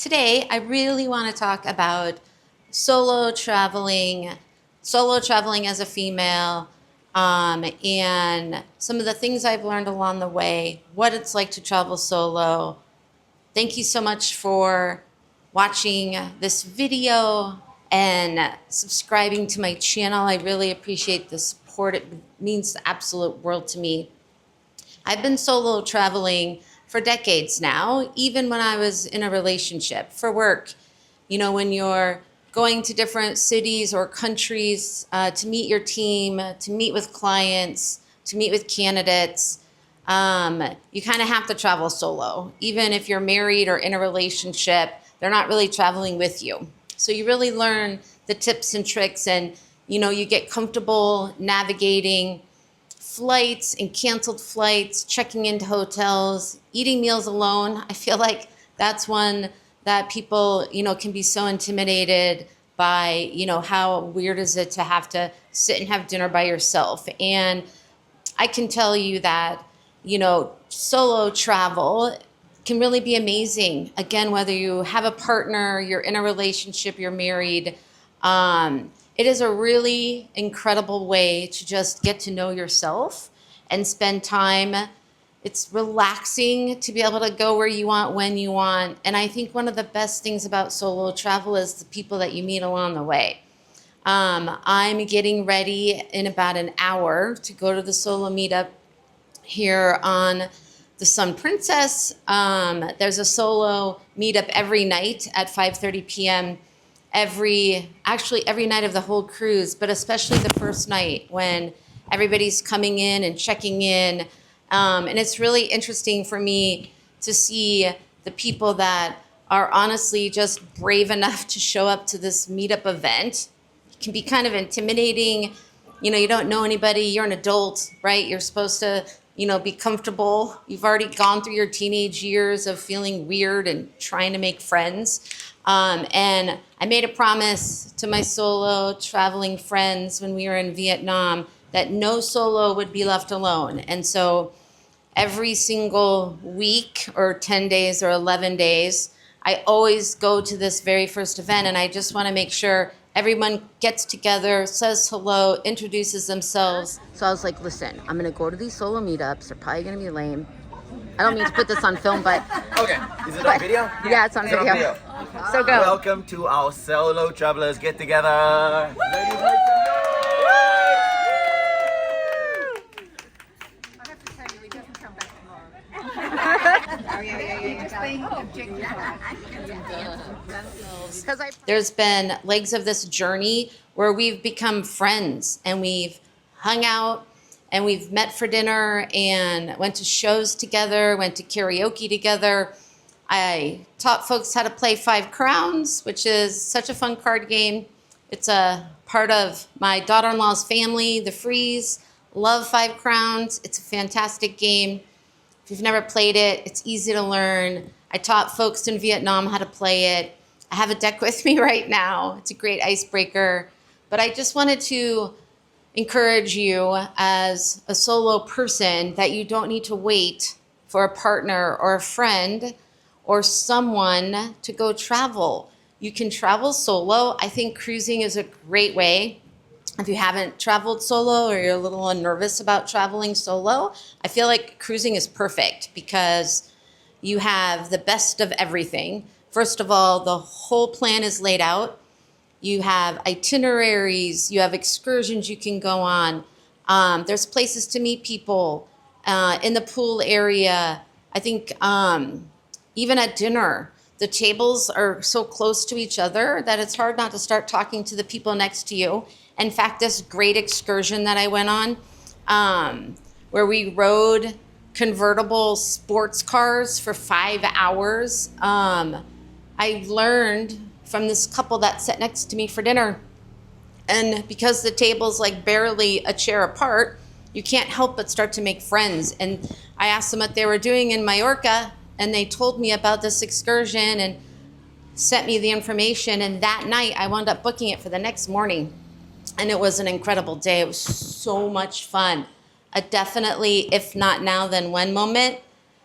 Today, I really want to talk about solo traveling, solo traveling as a female, and some of the things I've learned along the way, what it's like to travel solo. Thank you so much for watching this video and subscribing to my channel. I really appreciate the support. It means the absolute world to me. I've been solo traveling for decades now, even when I was in a relationship for work. You know, when you're going to different cities or countries to meet your team, to meet with clients, to meet with candidates, you kind of have to travel solo. Even if you're married or in a relationship, they're not really traveling with you. So you really learn the tips and tricks, and you get comfortable navigating flights and canceled flights, checking into hotels, eating meals alone. I feel like that's one that people, can be so intimidated by, how weird is it to have to sit and have dinner by yourself. And I can tell you that, solo travel can really be amazing. Again, whether you have a partner, you're in a relationship, you're married, it is a really incredible way to just get to know yourself and spend time. It's relaxing to be able to go where you want, when you want. And I think one of the best things about solo travel is the people that you meet along the way. I'm getting ready in about an hour to go to the solo meetup here on the Sun Princess. There's a solo meetup every night at 5:30 p.m. every night of the whole cruise, but especially the first night when everybody's coming in and checking in. And it's really interesting for me to see the people that are honestly just brave enough to show up to this meetup event. It can be kind of intimidating. You don't know anybody. You're an adult, right? You're supposed to, be comfortable. You've already gone through your teenage years of feeling weird and trying to make friends. And I made a promise to my solo traveling friends when we were in Vietnam that no solo would be left alone. And so every single week or 10 days or 11 days, I always go to this very first event, and I just want to make sure everyone gets together, says hello, introduces themselves. So I was like, listen, I'm going to go to these solo meetups. They're probably going to be lame. I don't mean to put this on film, but... Okay, is it on video? Yeah, it's on video. So go. Welcome to our solo travelers get together. Ladies, make I have to tell you, he doesn't come back tomorrow. There's been legs of this journey where we've become friends, and we've hung out, and we've met for dinner and went to shows together, went to karaoke together. I taught folks how to play Five Crowns, which is such a fun card game. It's a part of my daughter-in-law's family, the Freeze. Love Five Crowns. It's a fantastic game. If you've never played it, it's easy to learn. I taught folks in Vietnam how to play it. I have a deck with me right now. It's a great icebreaker. But I just wanted to encourage you as a solo person that you don't need to wait for a partner or a friend or someone to go travel. You can travel solo. I think cruising is a great way. If you haven't traveled solo or you're a little nervous about traveling solo, I feel like cruising is perfect because you have the best of everything. First of all, the whole plan is laid out. You have itineraries, you have excursions you can go on. There's places to meet people in the pool area. I think even at dinner, the tables are so close to each other that it's hard not to start talking to the people next to you. In fact, this great excursion that I went on, where we rode convertible sports cars for 5 hours, I learned from this couple that sat next to me for dinner. And because the table's like barely a chair apart, you can't help but start to make friends. And I asked them what they were doing in Mallorca, and they told me about this excursion and sent me the information. And that night, I wound up booking it for the next morning. And it was an incredible day. It was so much fun. A definitely, if not now, then when moment,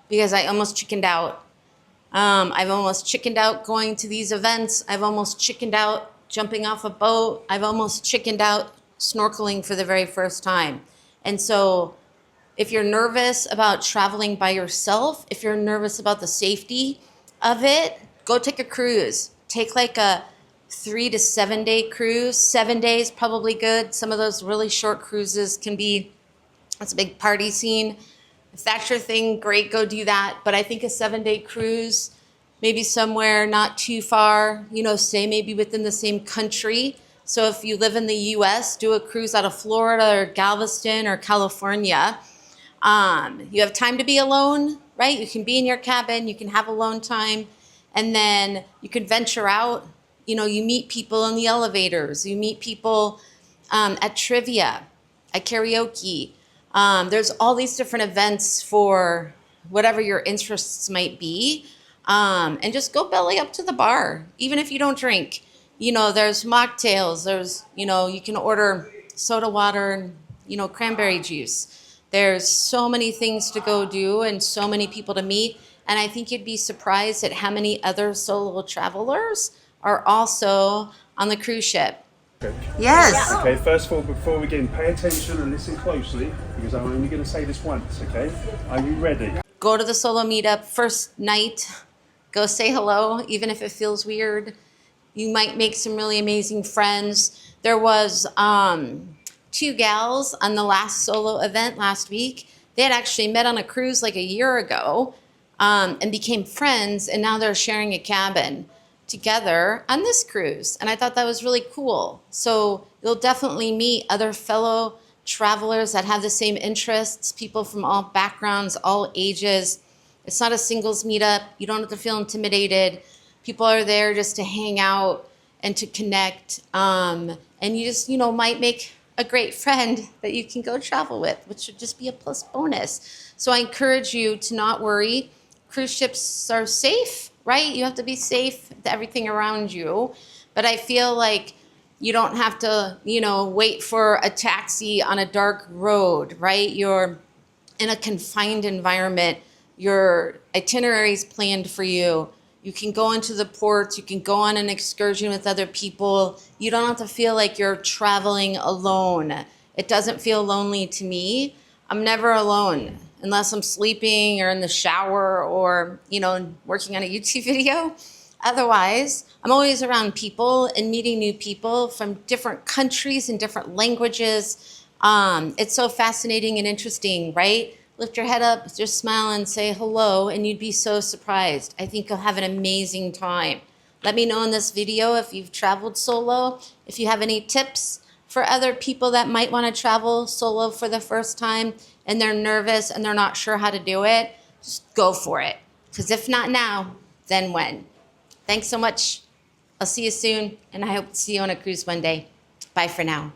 because I almost chickened out. I've almost chickened out going to these events. I've almost chickened out jumping off a boat. I've almost chickened out snorkeling for the very first time. And so if you're nervous about traveling by yourself, if you're nervous about the safety of it, go take a cruise. Take like a 3 to 7 day cruise. 7 days, probably good. Some of those really short cruises can be, it's a big party scene. If that's your thing, great, go do that. But I think a 7 day cruise, maybe somewhere not too far, say maybe within the same country. So if you live in the US, do a cruise out of Florida or Galveston or California. You have time to be alone, right? You can be in your cabin, you can have alone time, and then you can venture out. You meet people in the elevators, you meet people at trivia, at karaoke. There's all these different events for whatever your interests might be. And just go belly up to the bar, even if you don't drink. There's mocktails, there's, you can order soda water and, cranberry juice. There's so many things to go do and so many people to meet. And I think you'd be surprised at how many other solo travelers are also on the cruise ship. Yes. Okay, first of all, before we begin, pay attention and listen closely, because I'm only going to say this once, okay? Are you ready? Go to the solo meetup first night. Go say hello, even if it feels weird. You might make some really amazing friends. There was 2 gals on the last solo event last week. They had actually met on a cruise like a year ago and became friends, and now they're sharing a cabin together on this cruise. And I thought that was really cool. So you'll definitely meet other fellow travelers that have the same interests, people from all backgrounds, all ages. It's not a singles meetup. You don't have to feel intimidated. People are there just to hang out and to connect. And you just, might make a great friend that you can go travel with, which should just be a plus bonus. So I encourage you to not worry. Cruise ships are safe, right? You have to be safe to everything around you. But I feel like you don't have to, wait for a taxi on a dark road, right? You're in a confined environment. Your itinerary is planned for you. You can go into the ports. You can go on an excursion with other people. You don't have to feel like you're traveling alone. It doesn't feel lonely to me. I'm never alone unless I'm sleeping or in the shower or, working on a YouTube video. Otherwise, I'm always around people and meeting new people from different countries and different languages. It's so fascinating and interesting, right? Lift your head up, just smile and say hello, and you'd be so surprised. I think you'll have an amazing time. Let me know in this video if you've traveled solo, if you have any tips for other people that might want to travel solo for the first time and they're nervous and they're not sure how to do it. Just go for it. Because if not now, then when? Thanks so much. I'll see you soon, and I hope to see you on a cruise one day. Bye for now.